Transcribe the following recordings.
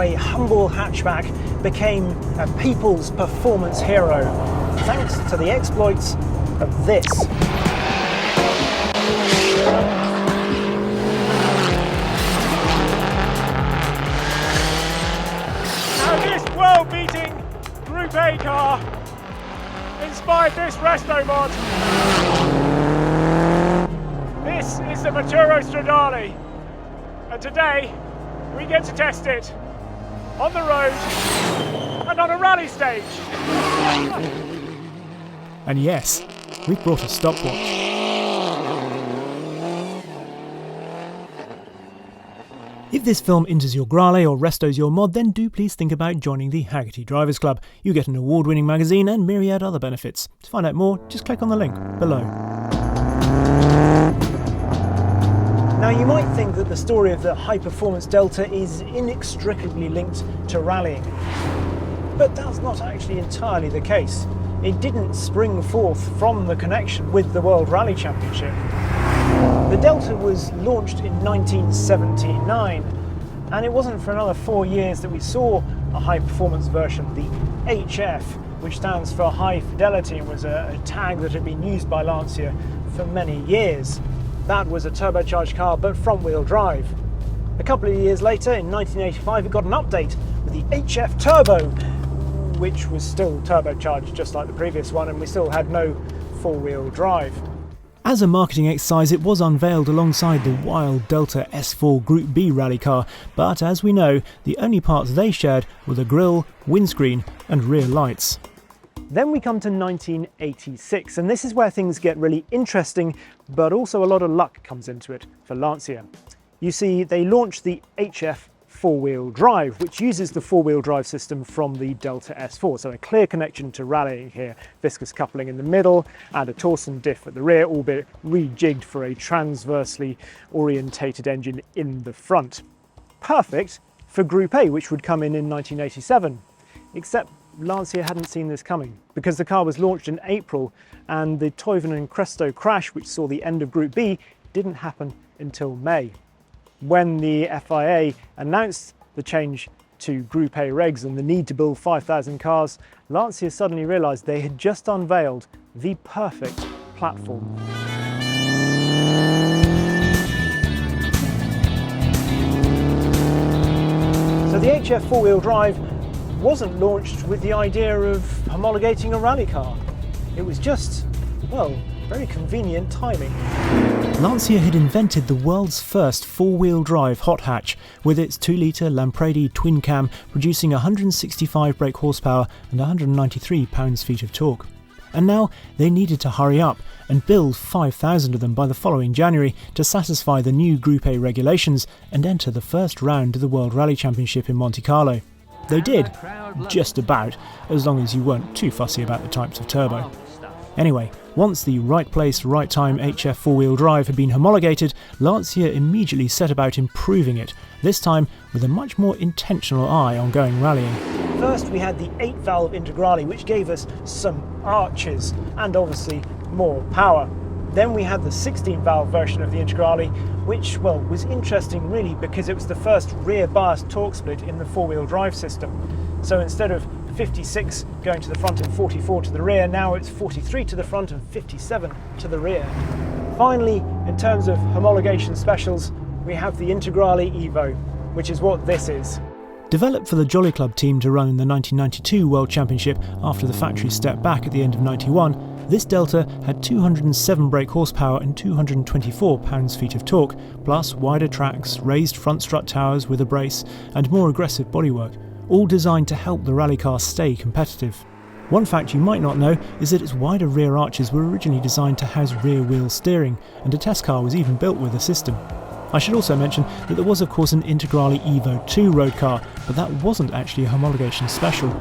a humble hatchback became a people's performance hero, thanks to the exploits of this. Now this world-beating Group A car inspired this restomod. This is the Maturo Stradale, and today we get to test it on the road and on a rally stage. And yes, we've brought a stopwatch. If this film enters your Grale or restos your mod, then do please think about joining the Hagerty Drivers Club. You get an award-winning magazine and myriad other benefits. To find out more, just click on the link below. Now you might think that the story of the high-performance Delta is inextricably linked to rallying, but that's not actually entirely the case. It didn't spring forth from the connection with the World Rally Championship. The Delta was launched in 1979, and it wasn't for another 4 years that we saw a high-performance version, the HF, which stands for High Fidelity and was a tag that had been used by Lancia for many years. That was a turbocharged car, but front-wheel drive. A couple of years later, in 1985, it got an update with the HF Turbo, which was still turbocharged just like the previous one, and we still had no four-wheel drive. As a marketing exercise, it was unveiled alongside the wild Delta S4 Group B rally car, but as we know, the only parts they shared were the grille, windscreen and rear lights. Then we come to 1986, and this is where things get really interesting, but also a lot of luck comes into it for Lancia. You see, they launched the HF four-wheel drive, which uses the four-wheel drive system from the Delta S4, so a clear connection to rallying here. Viscous coupling in the middle and a Torsen diff at the rear, albeit rejigged for a transversely orientated engine in the front. Perfect for Group A, which would come in 1987, except Lancia hadn't seen this coming, because the car was launched in April and the Toivonen and Cresto crash, which saw the end of Group B, didn't happen until May. When the FIA announced the change to Group A regs and the need to build 5,000 cars, Lancia suddenly realised they had just unveiled the perfect platform. So the HF four-wheel drive wasn't launched with the idea of homologating a rally car. It was just, well, very convenient timing. Lancia had invented the world's first four-wheel drive hot hatch, with its 2-litre Lampredi twin cam producing 165 brake horsepower and 193 pounds-feet of torque. And now they needed to hurry up and build 5,000 of them by the following January to satisfy the new Group A regulations and enter the first round of the World Rally Championship in Monte Carlo. They did, just about, as long as you weren't too fussy about the types of turbo. Anyway, once the right place, right time HF four-wheel drive had been homologated, Lancia immediately set about improving it, this time with a much more intentional eye on going rallying. First we had the 8-valve integrali, which gave us some arches and obviously more power. Then we had the 16-valve version of the integrali, which, well, was interesting really because it was the first rear bias torque split in the four-wheel drive system. So instead of 56 going to the front and 44 to the rear, now it's 43 to the front and 57 to the rear. Finally, in terms of homologation specials, we have the Integrali Evo, which is what this is. Developed for the Jolly Club team to run in the 1992 World Championship after the factory stepped back at the end of '91, this Delta had 207 brake horsepower and 224 pounds-feet of torque, plus wider tracks, raised front strut towers with a brace, and more aggressive bodywork, all designed to help the rally car stay competitive. One fact you might not know is that its wider rear arches were originally designed to house rear-wheel steering, and a test car was even built with the system. I should also mention that there was of course an Integrali Evo 2 road car, but that wasn't actually a homologation special.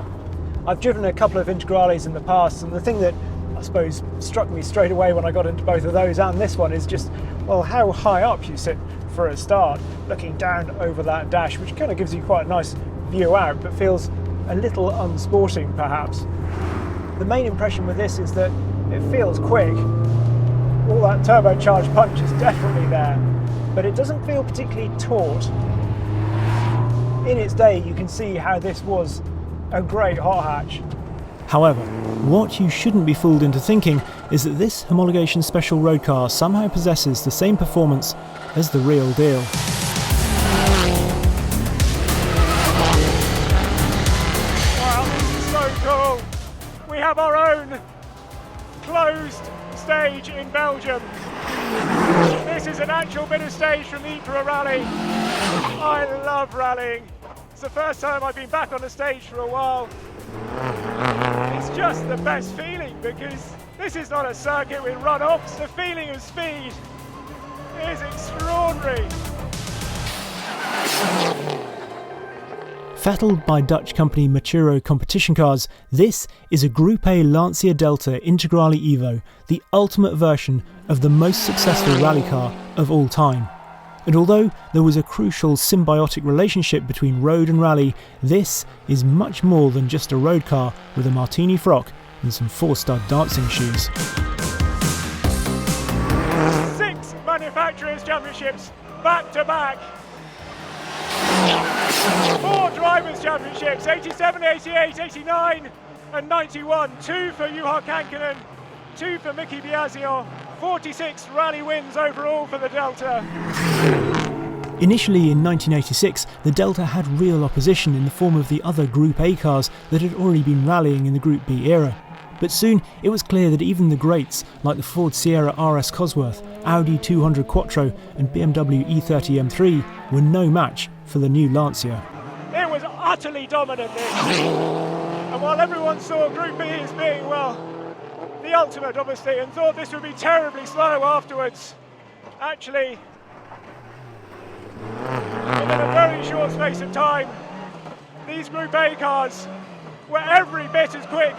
I've driven a couple of Integralis in the past, and the thing that I suppose struck me straight away when I got into both of those and this one is just, well, how high up you sit for a start, looking down over that dash, which kind of gives you quite a nice view out, but feels a little unsporting perhaps. The main impression with this is that it feels quick. All that turbocharged punch is definitely there, but it doesn't feel particularly taut. in its day, you can see how this was a great hot hatch. However, what you shouldn't be fooled into thinking is that this homologation special road car somehow possesses the same performance as the real deal. Wow, this is so cool. We have our own closed stage in Belgium. This is an actual bit of stage from the Ypres rally. I love rallying. It's the first time I've been back on the stage for a while. It's just the best feeling because this is not a circuit with run-offs. The feeling of speed is extraordinary. Fettled by Dutch company Maturo competition cars, this is a Group A Lancia Delta Integrale Evo, the ultimate version of the most successful rally car of all time. And although there was a crucial symbiotic relationship between road and rally, this is much more than just a road car with a martini frock and some 4-stud dancing shoes. 6 manufacturers' championships back to back. 4 drivers' championships, 87, 88, 89 and 91. 2 for Juha Kankkunen, 2 for Miki Biasio. 46 rally wins overall for the Delta. Initially in 1986, the Delta had real opposition in the form of the other Group A cars that had already been rallying in the Group B era. But soon it was clear that even the greats like the Ford Sierra RS Cosworth, Audi 200 Quattro and BMW E30 M3 were no match for the new Lancia. It was utterly dominant this. And while everyone saw Group B as being, well, the ultimate obviously, and thought this would be terribly slow afterwards, actually, within a very short space of time, these Group A cars were every bit as quick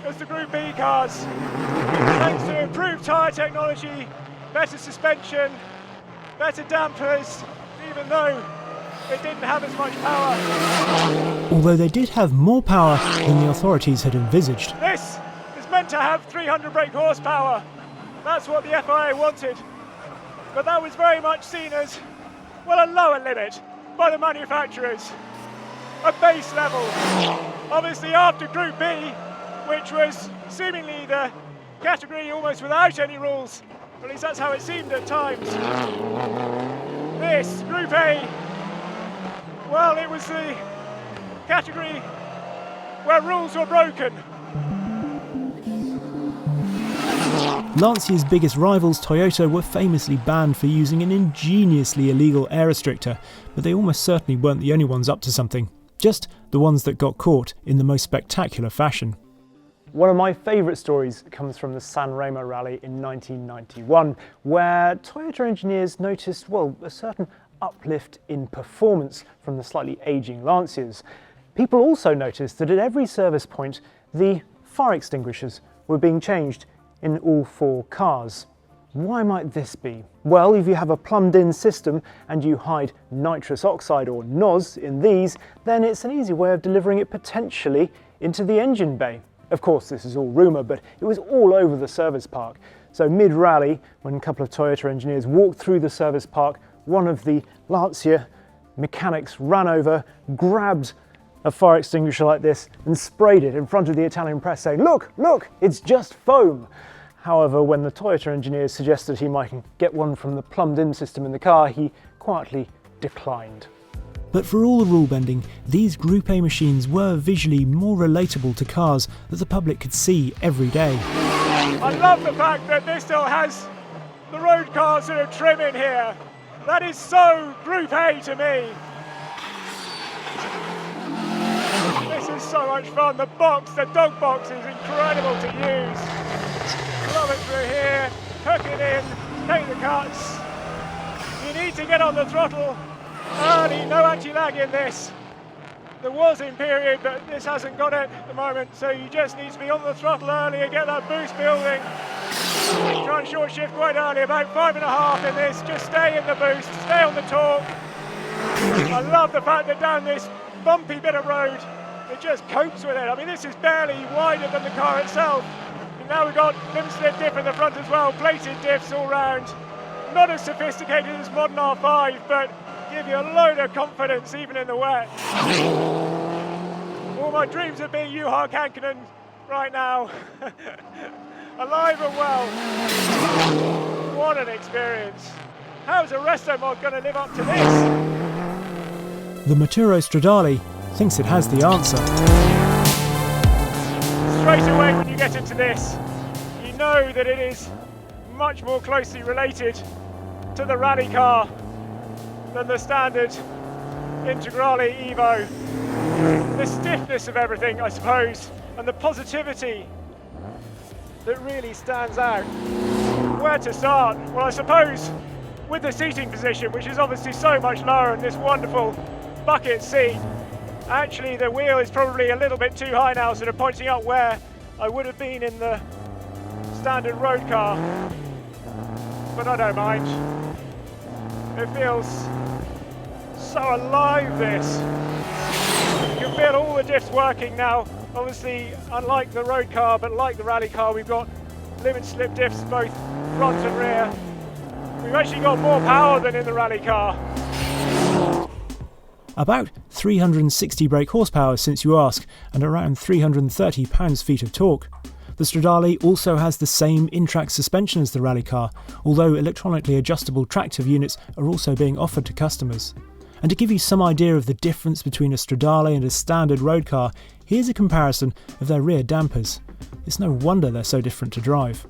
as the Group B cars, thanks to improved tyre technology, better suspension, better dampers, even though it didn't have as much power. Although they did have more power than the authorities had envisaged. This is meant to have 300 brake horsepower. That's what the FIA wanted. But that was very much seen as, well, a lower limit by the manufacturers. A base level. Obviously after Group B, which was seemingly the category almost without any rules, at least that's how it seemed at times. This, Group A, well, it was the category where rules were broken. Lancia's biggest rivals, Toyota, were famously banned for using an ingeniously illegal air restrictor, but they almost certainly weren't the only ones up to something. Just the ones that got caught in the most spectacular fashion. One of my favourite stories comes from the San Remo rally in 1991, where Toyota engineers noticed, well, a certain uplift in performance from the slightly ageing Lancias. People also noticed that at every service point, the fire extinguishers were being changed in all 4 cars. Why might this be? Well, if you have a plumbed-in system and you hide nitrous oxide or NOS in these, then it's an easy way of delivering it potentially into the engine bay. Of course, this is all rumour, but it was all over the service park. So mid-rally, when a couple of Toyota engineers walked through the service park, one of the Lancia mechanics ran over, grabbed a fire extinguisher like this and sprayed it in front of the Italian press saying, "Look, look, it's just foam." However, when the Toyota engineers suggested he might get one from the plumbed-in system in the car, he quietly declined. But for all the rule bending, these Group A machines were visually more relatable to cars that the public could see every day. I love the fact that this still has the road cars sort of trim in here. That is so Group A to me. This is so much fun. The box, the dog box is incredible to use. Love it through here, hook it in, take the cuts. You need to get on the throttle early, no anti-lag in this. There was in period, but this hasn't got it at the moment, so you just need to be on the throttle early and get that boost building. Try and short shift quite early, about 5.5 in this, just stay in the boost, stay on the torque. I love the fact that down this bumpy bit of road, it just copes with it. I mean, this is barely wider than the car itself. And now we've got limb slip diff in the front as well, plated diffs all round. Not as sophisticated as modern R5, but give you a load of confidence even in the wet. All my dreams of being Juha Kankkunen right now, alive and well. What an experience. How's a restomod going to live up to this? The Maturo Stradale thinks it has the answer. Straight away when you get into this, you know that it is much more closely related to the rally car than the standard Integrali Evo. The stiffness of everything, I suppose, and the positivity that really stands out. Where to start? Well, I suppose with the seating position, which is obviously so much lower, and this wonderful bucket seat. Actually, the wheel is probably a little bit too high now, sort of pointing out where I would have been in the standard road car. But I don't mind. It feels so alive, this. You can feel all the diffs working now. Obviously, unlike the road car, but like the rally car, we've got limit slip diffs both front and rear. We've actually got more power than in the rally car. About 360 brake horsepower since you ask, and around 330 pounds-feet of torque. The Stradale also has the same in-track suspension as the rally car, although electronically adjustable tractive units are also being offered to customers. And to give you some idea of the difference between a Stradale and a standard road car, here's a comparison of their rear dampers. It's no wonder they're so different to drive.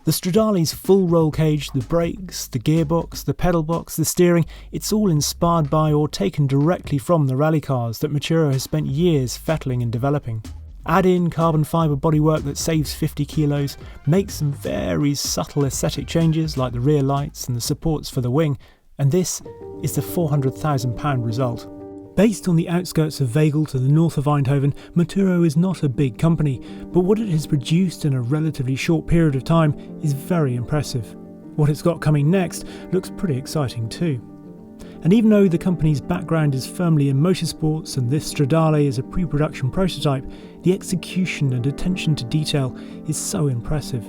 The Stradale's full roll cage, the brakes, the gearbox, the pedal box, the steering, it's all inspired by or taken directly from the rally cars that Maturo has spent years fettling and developing. Add in carbon fibre bodywork that saves 50 kilos, make some very subtle aesthetic changes like the rear lights and the supports for the wing, and this is the £400,000 result. Based on the outskirts of Vegel to the north of Eindhoven, Maturo is not a big company, but what it has produced in a relatively short period of time is very impressive. What it's got coming next looks pretty exciting too. And even though the company's background is firmly in motorsports and this Stradale is a pre-production prototype, the execution and attention to detail is so impressive.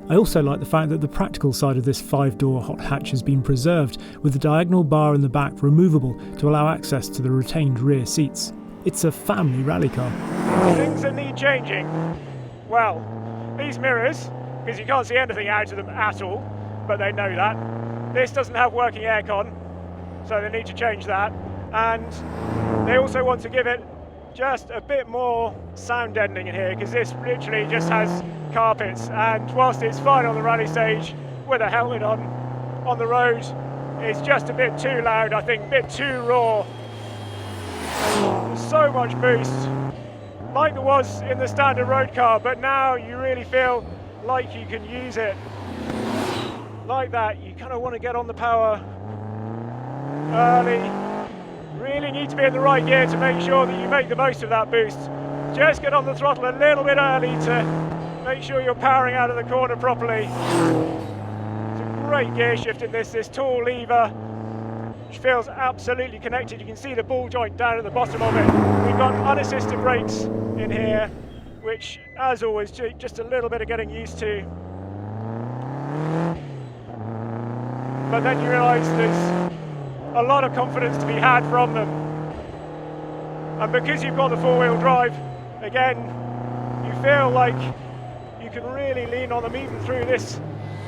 I also like the fact that the practical side of this 5-door hot hatch has been preserved, with the diagonal bar in the back removable to allow access to the retained rear seats. It's a family rally car. Things that need changing. Well, these mirrors, because you can't see anything out of them at all, but they know that. This doesn't have working aircon, so they need to change that. And they also want to give it just a bit more sound deadening in here, because this literally just has carpets, and whilst it's fine on the rally stage with a helmet on the road, it's just a bit too loud, I think, a bit too raw. There's so much boost, like there was in the standard road car, but now you really feel like you can use it like that. You kind of want to get on the power early, really need to be in the right gear to make sure that you make the most of that boost. Just get on the throttle a little bit early to make sure you're powering out of the corner properly. It's a great gear shift in this tall lever, which feels absolutely connected. You can see the ball joint down at the bottom of it. We've got unassisted brakes in here, which, as always, just a little bit of getting used to. But then you realise there's a lot of confidence to be had from them. And because you've got the four-wheel drive, again, you feel like you can really lean on them even through this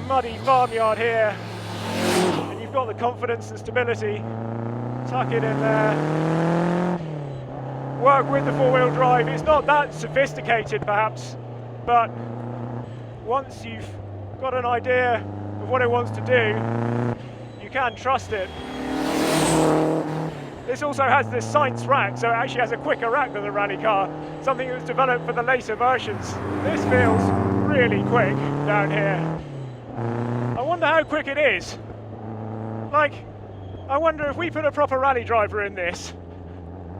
muddy farmyard here. And you've got the confidence and stability. Tuck it in there. Work with the four-wheel drive. It's not that sophisticated, perhaps, but once you've got an idea of what it wants to do, you can trust it. This also has this science rack, so it actually has a quicker rack than the rally car, something that was developed for the later versions. This feels really quick down here. I wonder how quick it is. Like, I wonder if we put a proper rally driver in this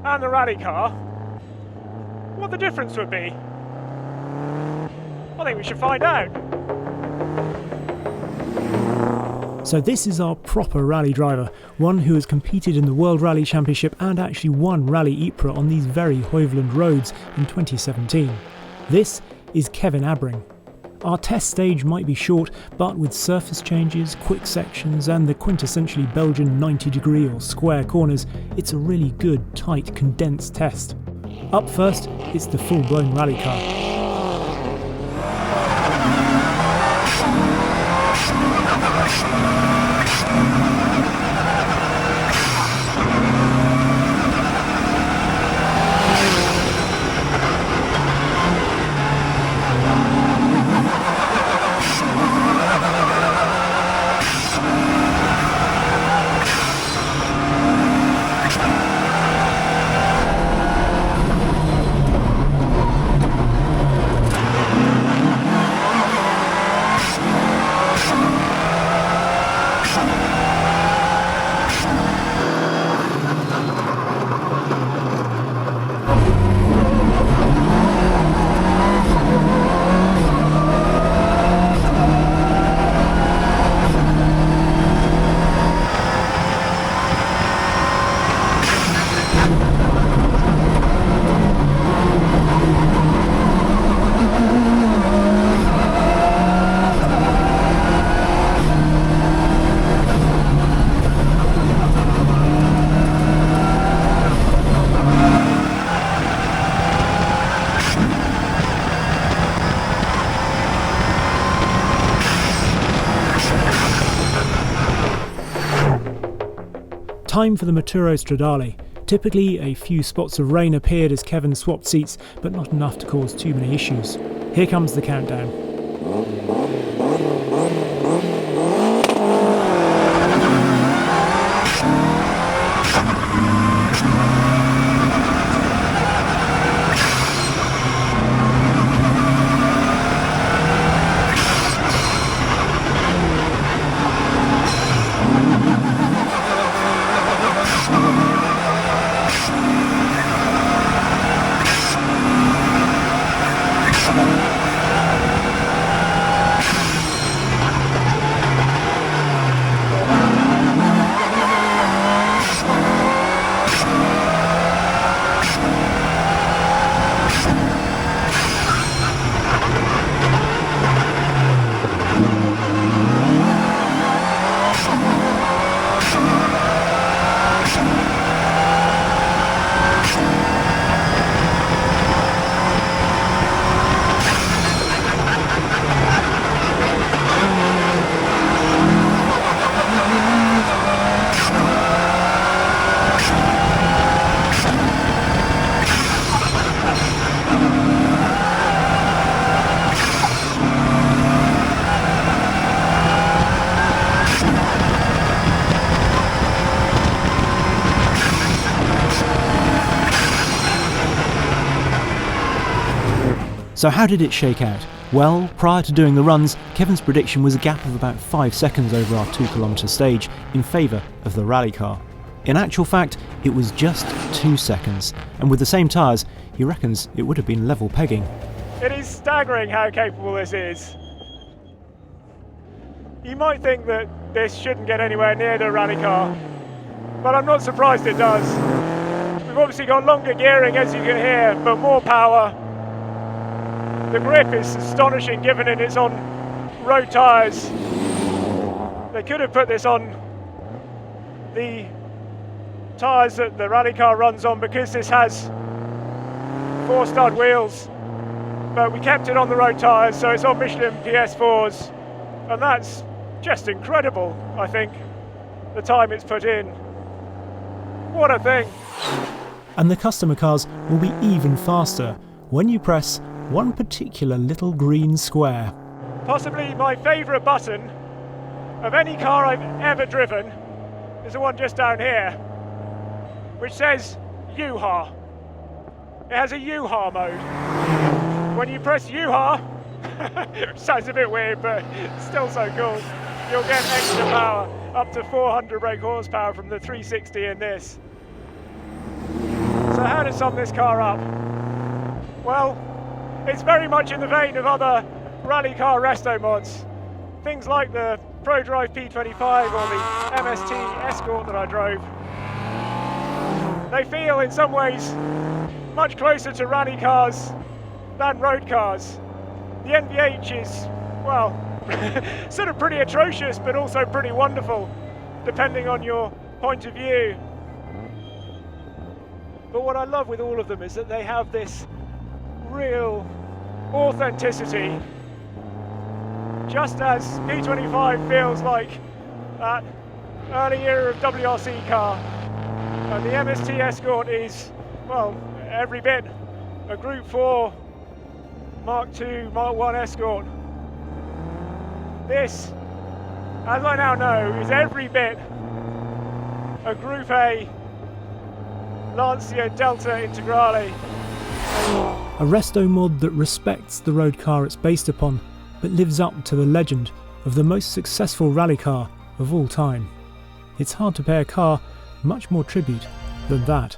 and the rally car, what the difference would be. I think we should find out. So this is our proper rally driver, one who has competed in the World Rally Championship and actually won Rally Ypres on these very Heuveland roads in 2017. This is Kevin Abbring. Our test stage might be short, but with surface changes, quick sections and the quintessentially Belgian 90-degree or square corners, it's a really good, tight, condensed test. Up first, it's the full-blown rally car. Time for the Maturo Stradale. Typically, a few spots of rain appeared as Kevin swapped seats, but not enough to cause too many issues. Here comes the countdown. So how did it shake out? Well, prior to doing the runs, Kevin's prediction was a gap of about 5 seconds over our 2 kilometre stage in favour of the rally car. In actual fact, it was just 2 seconds, and with the same tyres, he reckons it would have been level pegging. It is staggering how capable this is. You might think that this shouldn't get anywhere near the rally car, but I'm not surprised it does. We've obviously got longer gearing, as you can hear, but more power. The grip is astonishing given it's on road tyres. They could have put this on the tyres that the rally car runs on because this has 4-stud wheels, but we kept it on the road tyres, so it's on Michelin PS4s, and that's just incredible, I think, the time it's put in. What a thing. And the customer cars will be even faster when you press one particular little green square. Possibly my favourite button of any car I've ever driven is the one just down here, which says U-Ha. It has a U-Ha mode. When you press U-Ha, sounds a bit weird, but still so cool, you'll get extra power, up to 400 brake horsepower from the 360 in this. So how to sum this car up? Well, it's very much in the vein of other rally car resto mods. Things like the ProDrive P25 or the MST Escort that I drove. They feel in some ways much closer to rally cars than road cars. The NVH is, well, sort of pretty atrocious, but also pretty wonderful, depending on your point of view. But what I love with all of them is that they have this real authenticity, just as P25 feels like that early era of WRC car. And the MST Escort is, well, every bit a Group 4 Mark II, Mark 1 Escort. This, as I now know, is every bit a Group A Lancia Delta Integrale. A resto mod that respects the road car it's based upon, but lives up to the legend of the most successful rally car of all time. It's hard to pay a car much more tribute than that.